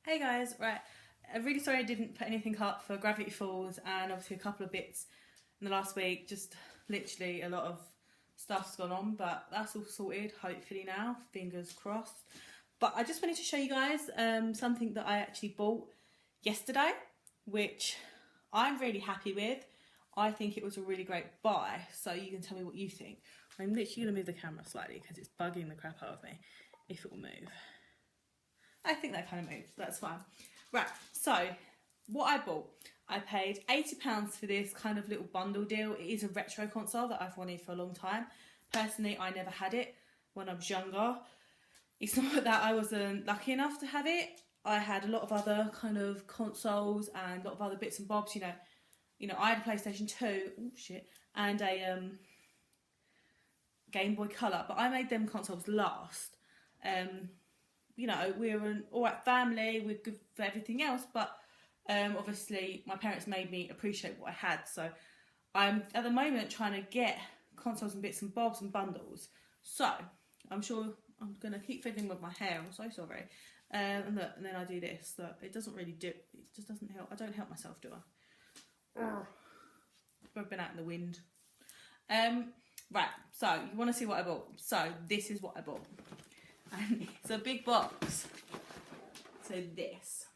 Hey guys, right, I'm really sorry I didn't put anything up for Gravity Falls and obviously a couple of bits in the last week, just literally a lot of stuff's gone on, but that's all sorted hopefully now, fingers crossed. But I just wanted to show you guys something that I actually bought yesterday, which I'm really happy with. I think it was a really great buy, so you can tell me what you think. I'm literally going to move the camera slightly because it's bugging the crap out of me, if it will move. I think that kind of moves, that's fine. Right, so what I bought, I paid £80 for this kind of little bundle deal. It is a retro console that I've wanted for a long time. Personally, I never had it when I was younger. It's not that I wasn't lucky enough to have it. I had a lot of other kind of consoles and a lot of other bits and bobs, you know, I had a PlayStation 2, oh shit, and a Game Boy Color, but I made them consoles last. You know, we were an alright family, we're good for everything else, but obviously my parents made me appreciate what I had, so I'm at the moment trying to get consoles and bits and bobs and bundles. So I'm sure I'm going to keep fiddling with my hair, I'm so sorry. And look, and then I do this, look, it doesn't really do, it just doesn't help, I don't help myself, do I? I've been out in the wind. Right, so you want to see what I bought. So this is what I bought. And it's a big box. So this.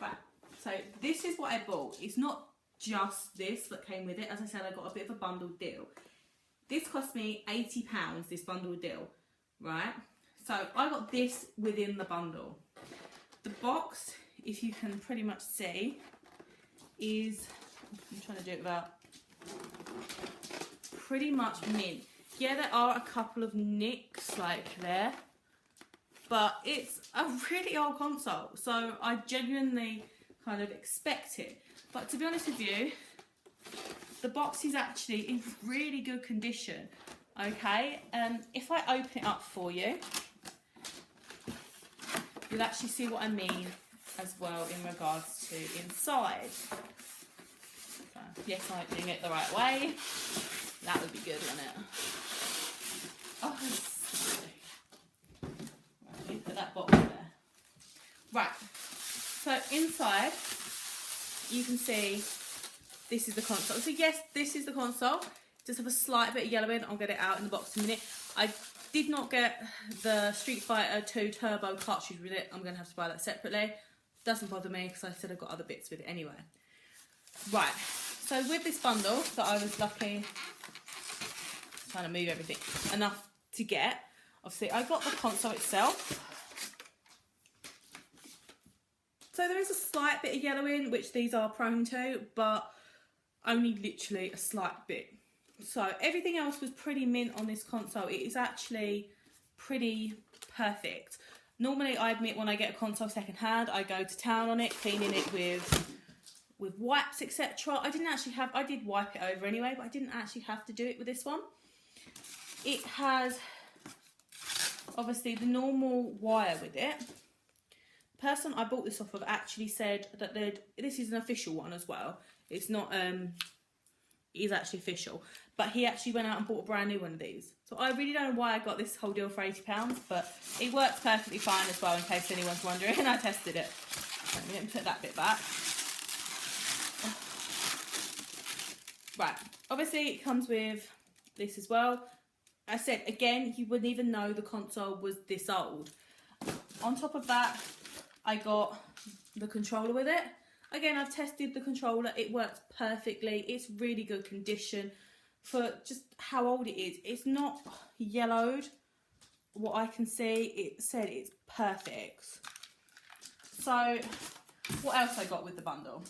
Right, so this is what I bought. It's not just this that came with it. As I said, I got a bit of a bundle deal. This cost me £80, this bundle deal, right? So I got this within the bundle. The box, if you can pretty much see, is, I'm trying to do it without, pretty much mint. Yeah, there are a couple of nicks like there, but it's a really old console, so I genuinely kind of expect it. But to be honest with you, the box is actually in really good condition. Okay, if I open it up for you, you'll actually see what I mean as well in regards to inside. So, yes, I'm doing it the right way. That would be good, wouldn't it? Oh, right, put that box there. Right, so inside you can see this is the console. So yes, this is the console. Just have a slight bit of yellow in. I'll get it out in the box in a minute. I did not get the Street Fighter 2 Turbo cartridge with it. I'm going to have to buy that separately. Doesn't bother me because I said I've got other bits with it anyway. Right, so with this bundle that I was lucky, trying to move everything, enough to get, obviously I got the console itself. So there is a slight bit of yellow in, which these are prone to, but only literally a slight bit. So everything else was pretty mint on this console. It is actually pretty perfect. Normally, I admit, when I get a console second hand, I go to town on it, cleaning it with wipes, etc. I did wipe it over anyway, but I didn't actually have to do it with this one. It has obviously the normal wire with it. The person I bought this off of actually said that this is an official one as well. It's not it is actually official, but he actually went out and bought a brand new one of these. So I really don't know why I got this whole deal for £80, but it works perfectly fine as well, in case anyone's wondering. And I tested it. Let me put that bit back. Right, obviously it comes with this as well. I said, again, you wouldn't even know the console was this old. On top of that, I got the controller with it. Again, I've tested the controller. It works perfectly. It's really good condition for just how old it is. It's not yellowed. What I can see, it said it's perfect. So, what else I got with the bundle?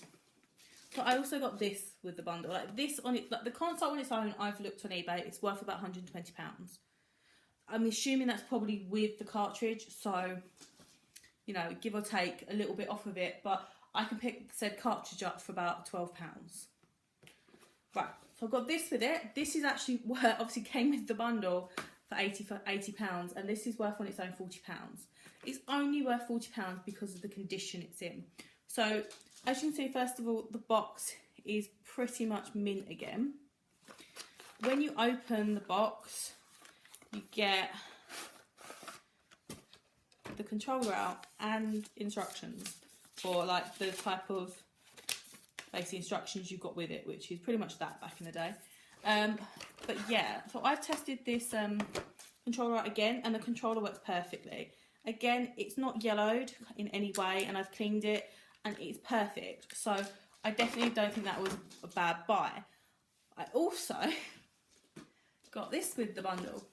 So I also got this with the bundle. Like this on it, like the console on its own, I've looked on eBay, it's worth about £120. I'm assuming that's probably with the cartridge, so, you know, give or take a little bit off of it, but I can pick said cartridge up for about £12. Right, so I've got this with it. This is actually obviously came with the bundle for £80, and this is worth on its own £40. It's only worth £40 because of the condition it's in. So, as you can see, first of all, the box is pretty much mint again. When you open the box, you get the controller out and instructions, or like the type of basic instructions you got with it, which is pretty much that back in the day. But yeah, so I've tested this controller out again, and the controller works perfectly. Again, it's not yellowed in any way, and I've cleaned it and it's perfect. So I definitely don't think that was a bad buy. I also got this with the bundle.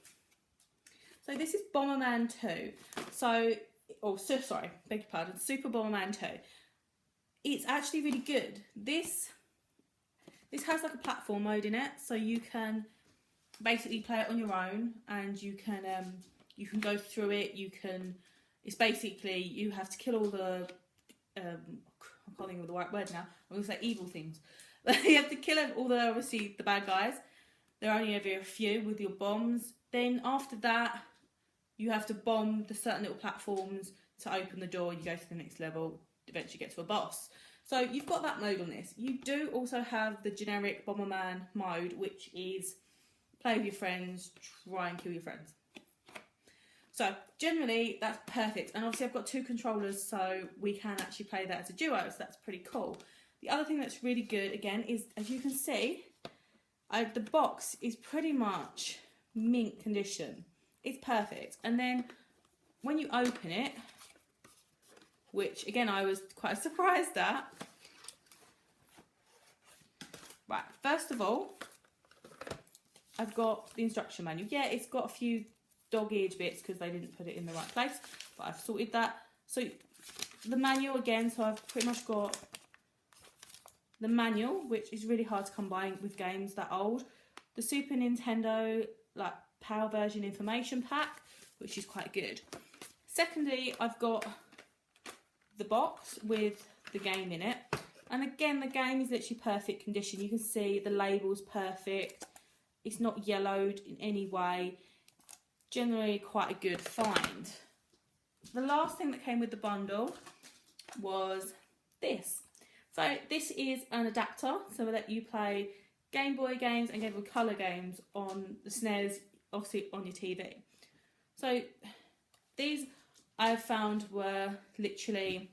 So this is Bomberman 2. Sorry, beg your pardon, Super Bomberman 2. It's actually really good. This has like a platform mode in it, so you can basically play it on your own, and you can go through it. It's basically, you have to kill all the I can't think of the right word now. I'm gonna say evil things. You have to kill all obviously the bad guys. There are only ever a few with your bombs. Then after that, you have to bomb the certain little platforms to open the door. You go to the next level, eventually get to a boss. So you've got that mode on this. You do also have the generic Bomberman mode, which is play with your friends, try and kill your friends. So generally that's perfect. And obviously I've got 2 controllers, so we can actually play that as a duo, so that's pretty cool. The other thing that's really good, again, is as you can see, the box is pretty much mint condition. It's perfect. And then when you open it, which again I was quite surprised at. Right, first of all, I've got the instruction manual. Yeah, it's got a few dog-eared bits because they didn't put it in the right place, but I've sorted that. So the manual again, so I've pretty much got the manual, which is really hard to come by with games that old. The Super Nintendo like Power Version information pack, which is quite good. Secondly, I've got the box with the game in it, and again the game is literally perfect condition. You can see the label's perfect, it's not yellowed in any way. Generally quite a good find. The last thing that came with the bundle was this. So this is an adapter, so that you play Game Boy games and Game Boy Color games on the SNES, obviously on your TV. So these I've found were literally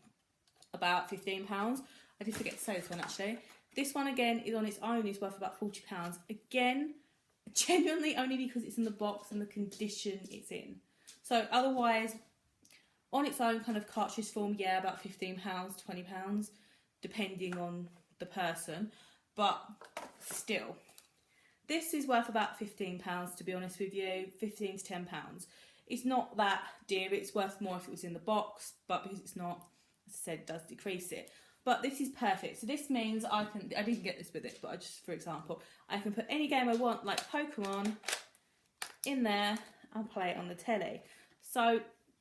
about £15. I did forget to say this one actually. This one again is on its own, is worth about £40. Again, genuinely only because it's in the box and the condition it's in. So otherwise, on its own kind of cartridge form, yeah, about £15, £20, depending on the person. But still, this is worth about £15 to be honest with you, £15 to £10. It's not that dear, it's worth more if it was in the box, but because it's not, as I said, does decrease it. But this is perfect. So this means I didn't get this with it, but I just, for example, I can put any game I want, like Pokemon, in there and play it on the telly. So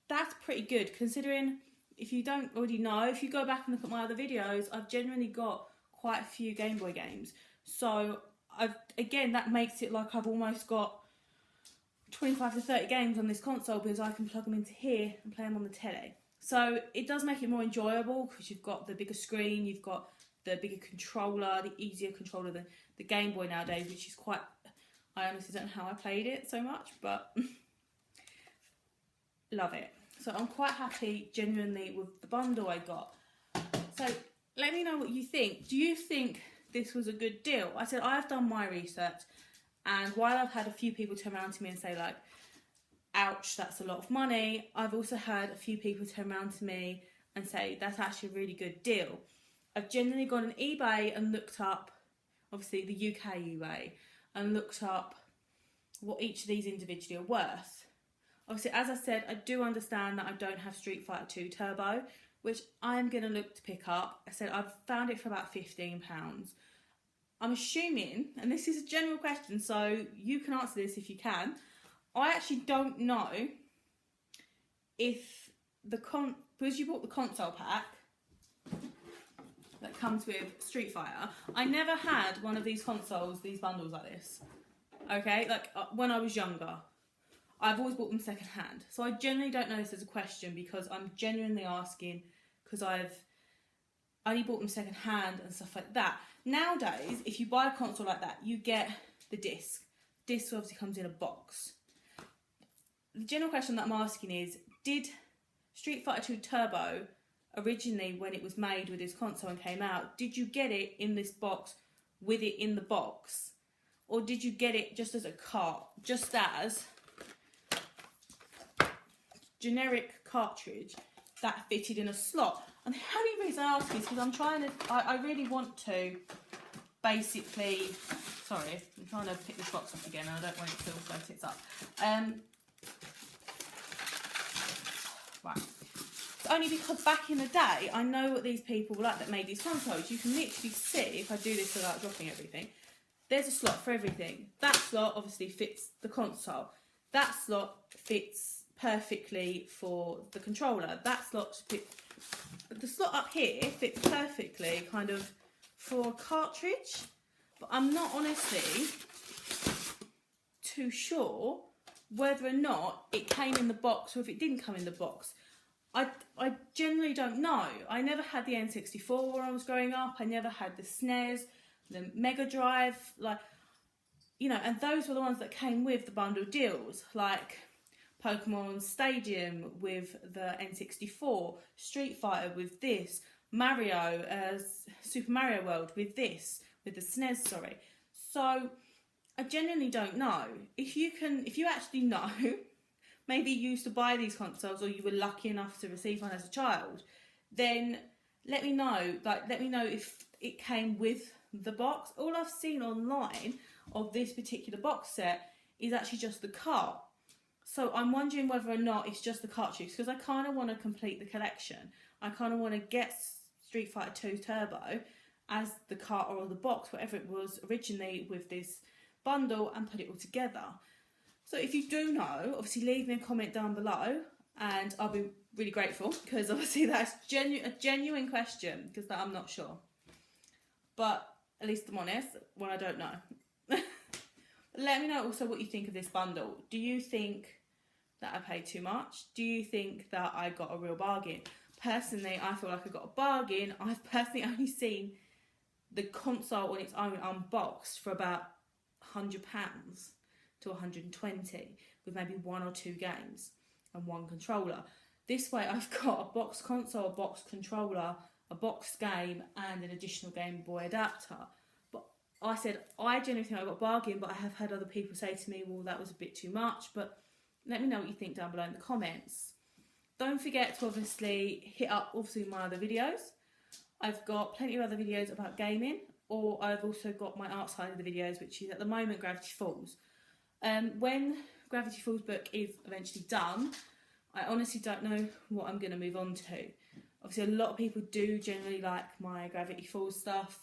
that's pretty good, considering, if you don't already know, if you go back and look at my other videos, I've generally got quite a few Game Boy games. So again, that makes it like I've almost got 25 to 30 games on this console, because I can plug them into here and play them on the telly. So it does make it more enjoyable because you've got the bigger screen, you've got the bigger controller, the easier controller than the Game Boy nowadays, which is quite, I honestly don't know how I played it so much, but love it. So I'm quite happy genuinely with the bundle I got. So let me know what you think. Do you think this was a good deal? I said I've done my research, and while I've had a few people turn around to me and say like, ouch, that's a lot of money, I've also had a few people turn around to me and say that's actually a really good deal. I've generally gone on eBay and looked up, obviously the UK eBay, and looked up what each of these individually are worth. Obviously, as I said, I do understand that I don't have Street Fighter 2 Turbo, which I'm going to look to pick up. I said I've found it for about £15. I'm assuming, and this is a general question, so you can answer this if you can, I actually don't know if because you bought the console pack that comes with Street Fighter, I never had one of these consoles, these bundles like this. Okay, like when I was younger, I've always bought them second hand. So I generally don't know this as a question, because I'm genuinely asking because I've only bought them second hand and stuff like that. Nowadays, if you buy a console like that, you get the disc. Disc obviously comes in a box. The general question that I'm asking is, did Street Fighter 2 Turbo, originally when it was made with this console and came out, did you get it in this box with it in the box? Or did you get it just as a cart, just as generic cartridge that fitted in a slot? And the only reason I ask is because I'm trying to, I really want to basically, sorry, I'm trying to pick this box up again and I don't want it to all go tits up. Right. It's only because back in the day, I know what these people were like that made these consoles. You can literally see, if I do this without dropping everything, there's a slot for everything. That slot obviously fits the console. That slot fits perfectly for the controller. That slot fits, the slot up here fits perfectly kind of for a cartridge. But I'm not honestly too sure whether or not it came in the box or if it didn't come in the box. I generally don't know. I never had the N64 when I was growing up. I never had the SNES, the Mega Drive, like, you know, and those were the ones that came with the bundle deals, like Pokemon Stadium with the N64, Street Fighter with this, Mario, Super Mario World with this, with the SNES, sorry. So I genuinely don't know. If you actually know, maybe you used to buy these consoles or you were lucky enough to receive one as a child, then let me know. Like, let me know if it came with the box. All I've seen online of this particular box set is actually just the cart. So I'm wondering whether or not it's just the cartridge, because I kind of want to complete the collection. I kind of want to get Street Fighter 2 Turbo as the cart or the box, whatever it was originally with this bundle, and put it all together. So if you do know, obviously leave me a comment down below and I'll be really grateful, because obviously that's a genuine question, because that I'm not sure. But at least I'm honest when I don't know. Let me know also what you think of this bundle. Do you think that I paid too much? Do you think that I got a real bargain? Personally, I feel like I got a bargain. I've personally only seen the console on its own unboxed for about £100 to 120, with maybe 1 or 2 games and 1 controller. This way I've got a box console, a box controller, a box game and an additional Game Boy adapter. But I said, I genuinely think I got a bargain, but I have had other people say to me, well, that was a bit too much. But let me know what you think down below in the comments. Don't forget to obviously hit up obviously my other videos. I've got plenty of other videos about gaming, or I've also got my art side of the videos, which is at the moment Gravity Falls. When Gravity Falls book is eventually done, I honestly don't know what I'm going to move on to. Obviously a lot of people do generally like my Gravity Falls stuff,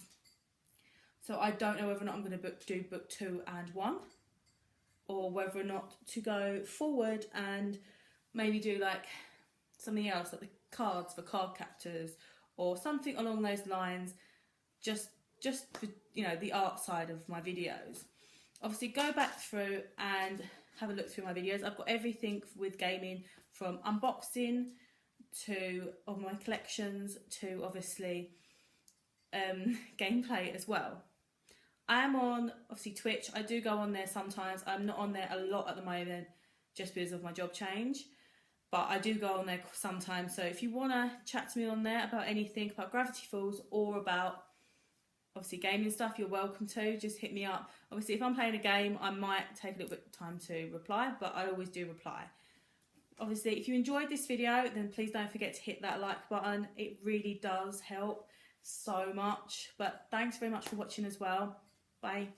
so I don't know whether or not I'm going to do book 2 and 1, or whether or not to go forward and maybe do like something else, like the cards for card captors or something along those lines, just for, you know, the art side of my videos. Obviously go back through and have a look through my videos. I've got everything with gaming, from unboxing to of my collections to obviously gameplay as well. I am on obviously Twitch. I do go on there sometimes. I'm not on there a lot at the moment just because of my job change, but I do go on there sometimes. So if you want to chat to me on there about anything about Gravity Falls or about obviously gaming stuff, you're welcome to. Just hit me up. Obviously if I'm playing a game, I might take a little bit of time to reply, but I always do reply. Obviously if you enjoyed this video, then please don't forget to hit that like button. It really does help so much. But thanks very much for watching as well. Bye.